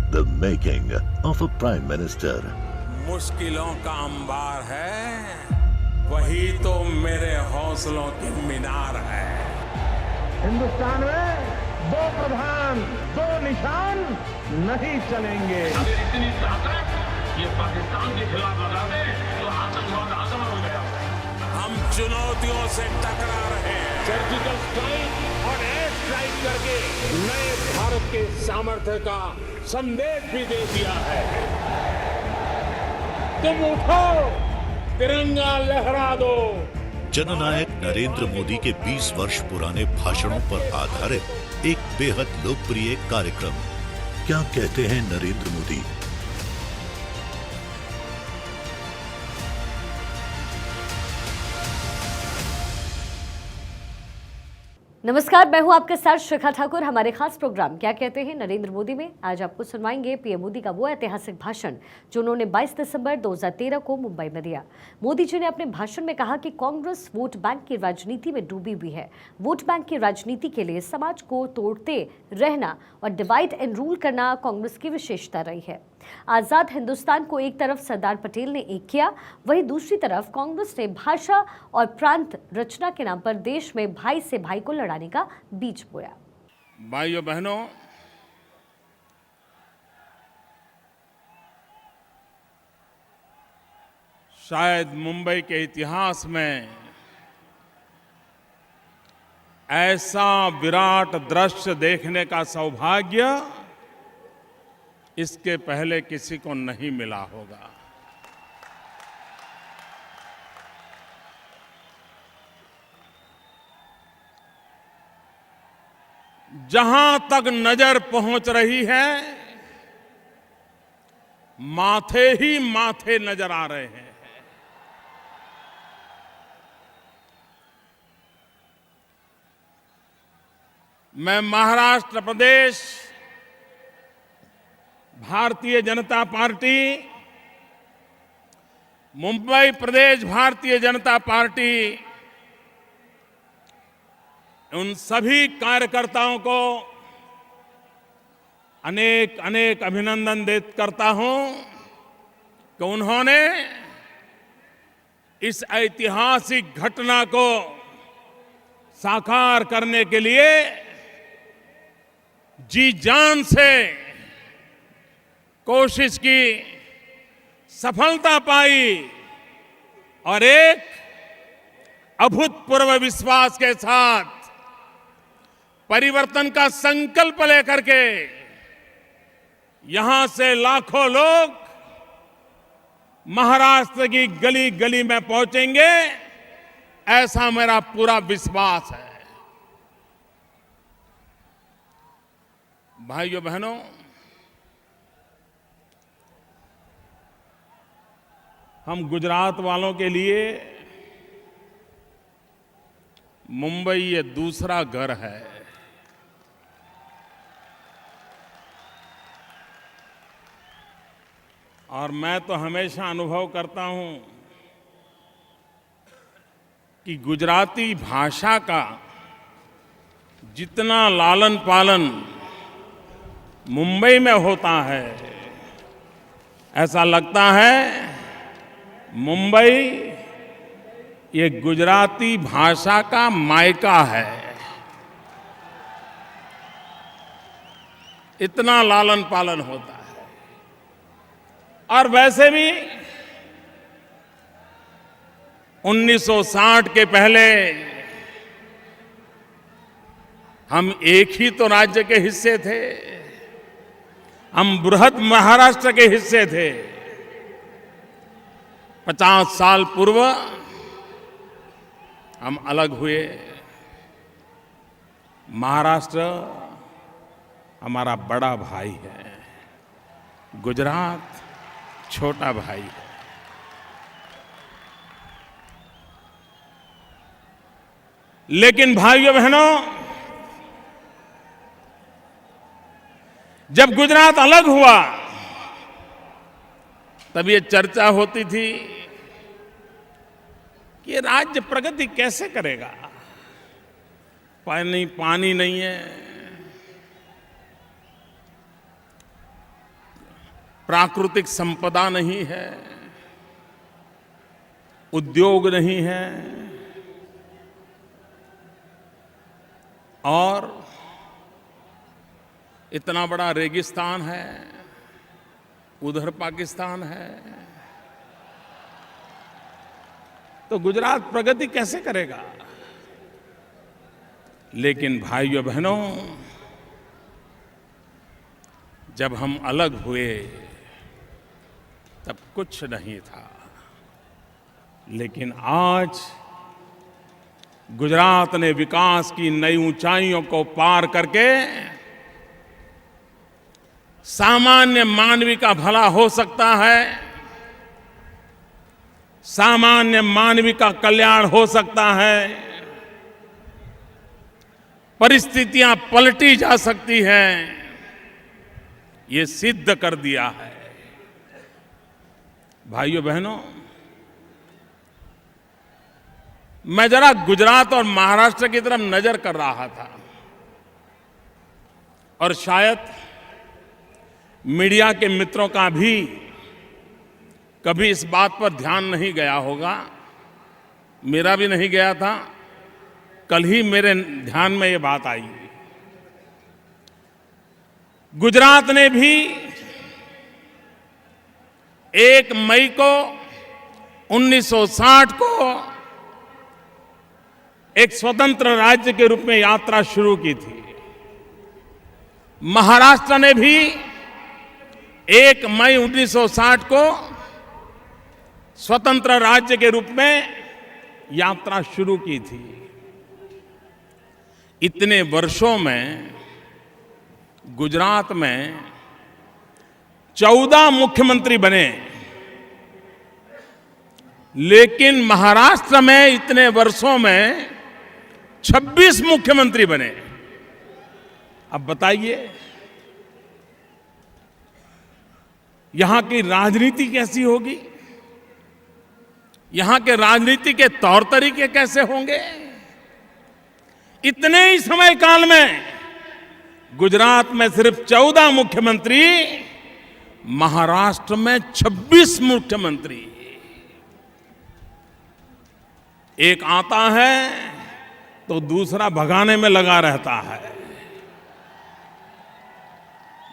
The making of a Prime Minister. मुश्किलों का अंबार है, वही तो मेरे हौसलों की मीनार है। हिंदुस्तान में दो प्रधान दो निशान नहीं चलेंगे। अगर इतनी ताकत ये पाकिस्तान के खिलाफ लगा दे तो आतंकवाद आसान हो गया। हम चुनौतियों से टकरा रहे हैं। सर्जिकल स्ट्राइक और एयर स्ट्राइक करके नए भारत के सामर्थ्य का संदेश भी दे दिया है। तुम उठो, तिरंगा लहरा दो। जननायक नरेंद्र मोदी के 20 वर्ष पुराने भाषणों पर आधारित एक बेहद लोकप्रिय कार्यक्रम। क्या कहते हैं नरेंद्र मोदी? नमस्कार, मैं हूं आपके साथ शिखा ठाकुर। हमारे खास प्रोग्राम क्या कहते हैं नरेंद्र मोदी में आज आपको सुनवाएंगे पीएम मोदी का वो ऐतिहासिक भाषण जो उन्होंने 22 दिसंबर 2013 को मुंबई में दिया। मोदी जी ने अपने भाषण में कहा कि कांग्रेस वोट बैंक की राजनीति में डूबी हुई है। वोट बैंक की राजनीति के लिए समाज को तोड़ते रहना और डिवाइड एंड रूल करना कांग्रेस की विशेषता रही है। आजाद हिंदुस्तान को एक तरफ सरदार पटेल ने एक किया, वहीं दूसरी तरफ कांग्रेस ने भाषा और प्रांत रचना के नाम पर देश में भाई से भाई को लड़ाने का बीज बोया। भाइयों बहनों, शायद मुंबई के इतिहास में ऐसा विराट दृश्य देखने का सौभाग्य इसके पहले किसी को नहीं मिला होगा। जहां तक नजर पहुंच रही है, माथे ही माथे नजर आ रहे हैं। मैं महाराष्ट्र प्रदेश भारतीय जनता पार्टी, मुंबई प्रदेश भारतीय जनता पार्टी, उन सभी कार्यकर्ताओं को अनेक अनेक अभिनंदन करता हूं कि उन्होंने इस ऐतिहासिक घटना को साकार करने के लिए जी जान से कोशिश की, सफलता पाई और एक अभूतपूर्व विश्वास के साथ परिवर्तन का संकल्प लेकर के यहां से लाखों लोग महाराष्ट्र की गली गली में पहुंचेंगे, ऐसा मेरा पूरा विश्वास है। भाइयों बहनों, हम गुजरात वालों के लिए मुंबई ये दूसरा घर है। और मैं तो हमेशा अनुभव करता हूं कि गुजराती भाषा का जितना लालन पालन मुंबई में होता है, ऐसा लगता है मुंबई ये गुजराती भाषा का मायका है। इतना लालन पालन होता है। और वैसे भी 1960 के पहले हम एक ही तो राज्य के हिस्से थे, हम बृहद महाराष्ट्र के हिस्से थे। 50 साल पूर्व हम अलग हुए। महाराष्ट्र हमारा बड़ा भाई है, गुजरात छोटा भाई है। लेकिन भाइयों बहनों, जब गुजरात अलग हुआ तब ये चर्चा होती थी कि ये राज्य प्रगति कैसे करेगा, पानी नहीं है। प्राकृतिक संपदा नहीं है, उद्योग नहीं है और इतना बड़ा रेगिस्तान है, उधर पाकिस्तान है, तो गुजरात प्रगति कैसे करेगा? लेकिन भाइयों बहनों, जब हम अलग हुए तब कुछ नहीं था, लेकिन आज गुजरात ने विकास की नई ऊंचाइयों को पार करके सामान्य मानवी का भला हो सकता है, सामान्य मानवी का कल्याण हो सकता है, परिस्थितियां पलटी जा सकती हैं, ये सिद्ध कर दिया है। भाइयों बहनों, मैं जरा गुजरात और महाराष्ट्र की तरफ नजर कर रहा था और शायद मीडिया के मित्रों का भी कभी इस बात पर ध्यान नहीं गया होगा, मेरा भी नहीं गया था। कल ही मेरे ध्यान में ये बात आई। गुजरात ने भी 1 मई को 1960 को एक स्वतंत्र राज्य के रूप में यात्रा शुरू की थी। महाराष्ट्र ने भी 1 मई 1960 को स्वतंत्र राज्य के रूप में यात्रा शुरू की थी। इतने वर्षों में गुजरात में 14 मुख्यमंत्री बने, लेकिन महाराष्ट्र में इतने वर्षों में 26 मुख्यमंत्री बने। अब बताइए, यहां की राजनीति कैसी होगी? यहां के राजनीति के तौर तरीके कैसे होंगे? इतने ही समय काल में गुजरात में सिर्फ 14 मुख्यमंत्री, महाराष्ट्र में 26 मुख्यमंत्री। एक आता है तो दूसरा भगाने में लगा रहता है।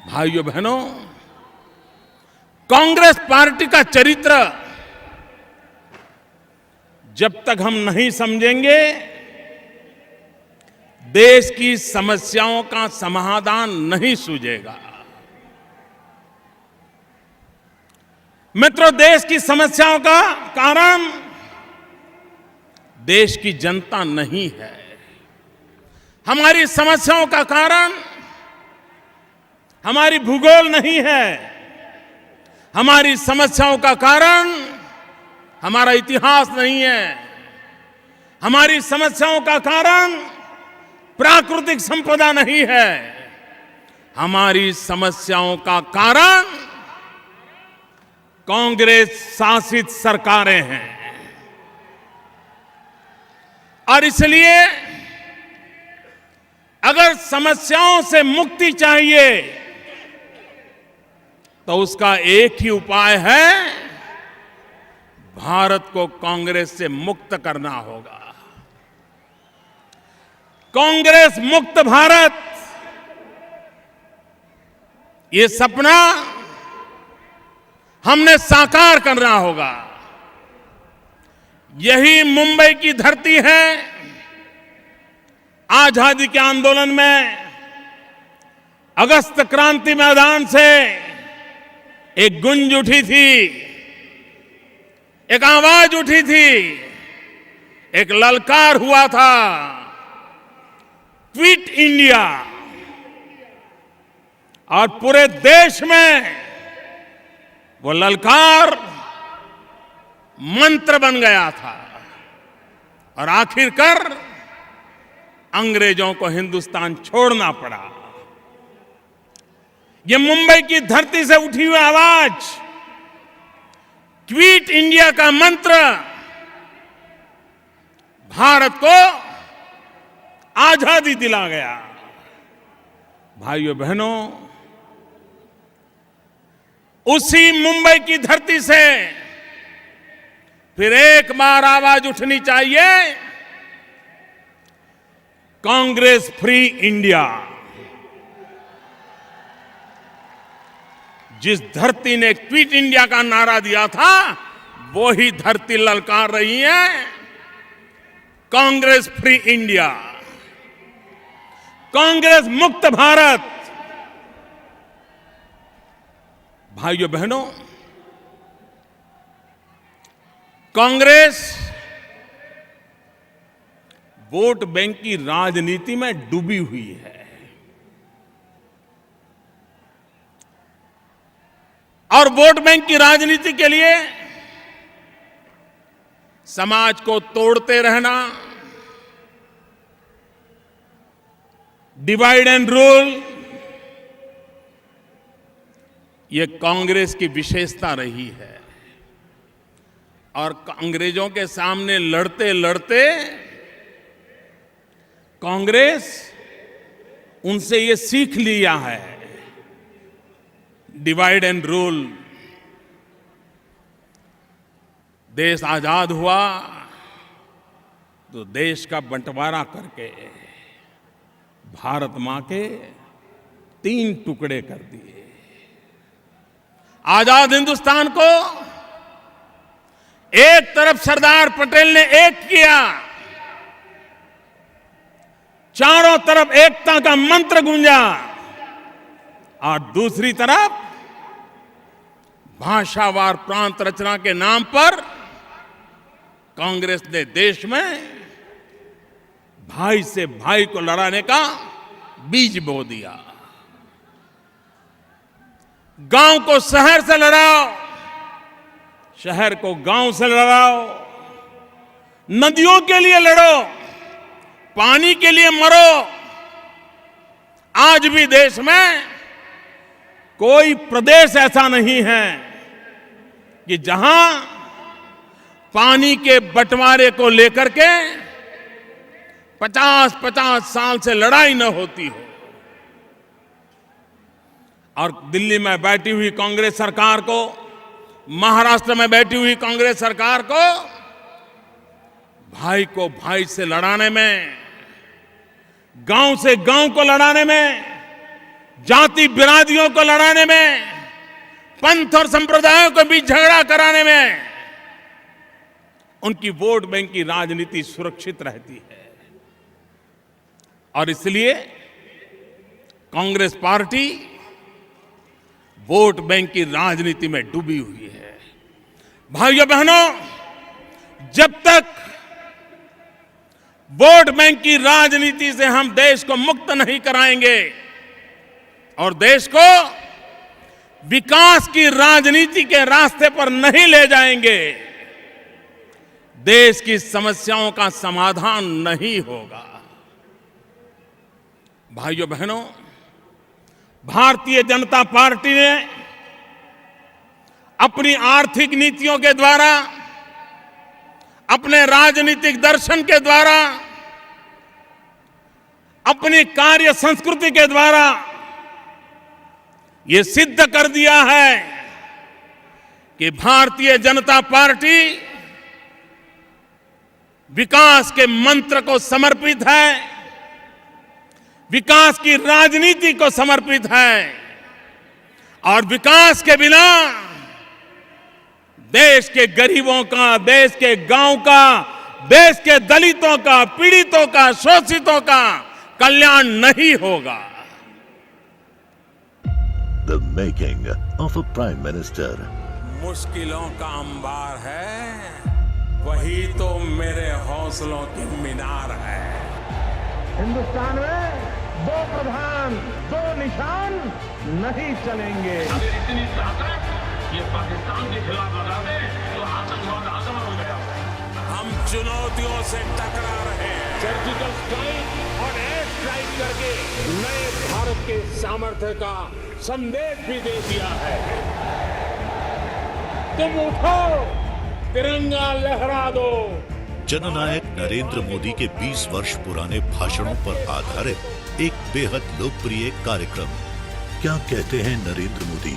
भाइयों बहनों, कांग्रेस पार्टी का चरित्र जब तक हम नहीं समझेंगे, देश की समस्याओं का समाधान नहीं सूझेगा। मित्रों, देश की समस्याओं का कारण देश की जनता नहीं है। हमारी समस्याओं का कारण हमारी भूगोल नहीं है। हमारी समस्याओं का कारण हमारा इतिहास नहीं है। हमारी समस्याओं का कारण प्राकृतिक संपदा नहीं है। हमारी समस्याओं का कारण कांग्रेस शासित सरकारें हैं। और इसलिए अगर समस्याओं से मुक्ति चाहिए तो उसका एक ही उपाय है, भारत को कांग्रेस से मुक्त करना होगा। कांग्रेस मुक्त भारत, ये सपना हमने साकार करना होगा। यही मुंबई की धरती है। आजादी के आंदोलन में अगस्त क्रांति मैदान से एक गुंज उठी थी, एक आवाज उठी थी, एक ललकार हुआ था, क्विट इंडिया। और पूरे देश में वो ललकार मंत्र बन गया था और आखिरकार अंग्रेजों को हिंदुस्तान छोड़ना पड़ा। ये मुंबई की धरती से उठी हुई आवाज, क्विट इंडिया का मंत्र, भारत को आजादी दिला गया। भाइयों बहनों, उसी मुंबई की धरती से फिर एक बार आवाज उठनी चाहिए, कांग्रेस फ्री इंडिया। जिस धरती ने क्विट इंडिया का नारा दिया था, वो ही धरती ललकार रही है कांग्रेस फ्री इंडिया, कांग्रेस मुक्त भारत। भाइयों बहनों, कांग्रेस वोट बैंक की राजनीति में डूबी हुई है और वोट बैंक की राजनीति के लिए समाज को तोड़ते रहना, डिवाइड एंड रूल, ये कांग्रेस की विशेषता रही है। और अंग्रेजों के सामने लड़ते लड़ते कांग्रेस उनसे ये सीख लिया है, डिवाइड एंड रूल। देश आजाद हुआ तो देश का बंटवारा करके भारत मां के 3 टुकड़े कर दिए। आजाद हिंदुस्तान को एक तरफ सरदार पटेल ने एक किया, चारों तरफ एकता का मंत्र गूंजा, और दूसरी तरफ भाषावार प्रांत रचना के नाम पर कांग्रेस ने देश में भाई से भाई को लड़ाने का बीज बो दिया। गांव को शहर से लड़ाओ, शहर को गांव से लड़ाओ, नदियों के लिए लड़ो, पानी के लिए मरो। आज भी देश में कोई प्रदेश ऐसा नहीं है कि जहां पानी के बंटवारे को लेकर के 50-50 साल से लड़ाई न होती हो। और दिल्ली में बैठी हुई कांग्रेस सरकार को, महाराष्ट्र में बैठी हुई कांग्रेस सरकार को भाई को भाई से लड़ाने में, गांव से गांव को लड़ाने में, जाति बिरादरियों को लड़ाने में, पंथ और संप्रदायों के बीच झगड़ा कराने में उनकी वोट बैंक की राजनीति सुरक्षित रहती है। और इसलिए कांग्रेस पार्टी वोट बैंक की राजनीति में डूबी हुई है। भाइयों बहनों, जब तक वोट बैंक की राजनीति से हम देश को मुक्त नहीं कराएंगे और देश को विकास की राजनीति के रास्ते पर नहीं ले जाएंगे, देश की समस्याओं का समाधान नहीं होगा। भाइयों बहनों, भारतीय जनता पार्टी ने अपनी आर्थिक नीतियों के द्वारा, अपने राजनीतिक दर्शन के द्वारा, अपनी कार्य संस्कृति के द्वारा ये सिद्ध कर दिया है कि भारतीय जनता पार्टी विकास के मंत्र को समर्पित है, विकास की राजनीति को समर्पित है। और विकास के बिना देश के गरीबों का, देश के गांव का, देश के दलितों का, पीड़ितों का, शोषितों का कल्याण नहीं होगा। The making of a prime minister. मुश्किलों का अंबार है, वही तो मेरे हौसलों की मीनार है। हिंदुस्तान में 2 प्रधान 2 निशान नहीं चलेंगे। अगर इतनी ताकत ये पाकिस्तान के खिलाफ लगा दे तो आतंकवाद आसमान हो गया। हम चुनौतियों से टकरा रहे हैं। सर्जिकल स्ट्राइक और एयर स्ट्राइक करके नए भारत के सामर्थ्य का संदेश भी दे दिया है। तुम उठो, तिरंगा लहरा दो। जननायक नरेंद्र मोदी के 20 वर्ष पुराने भाषणों पर आधारित एक बेहद लोकप्रिय कार्यक्रम क्या कहते हैं नरेंद्र मोदी।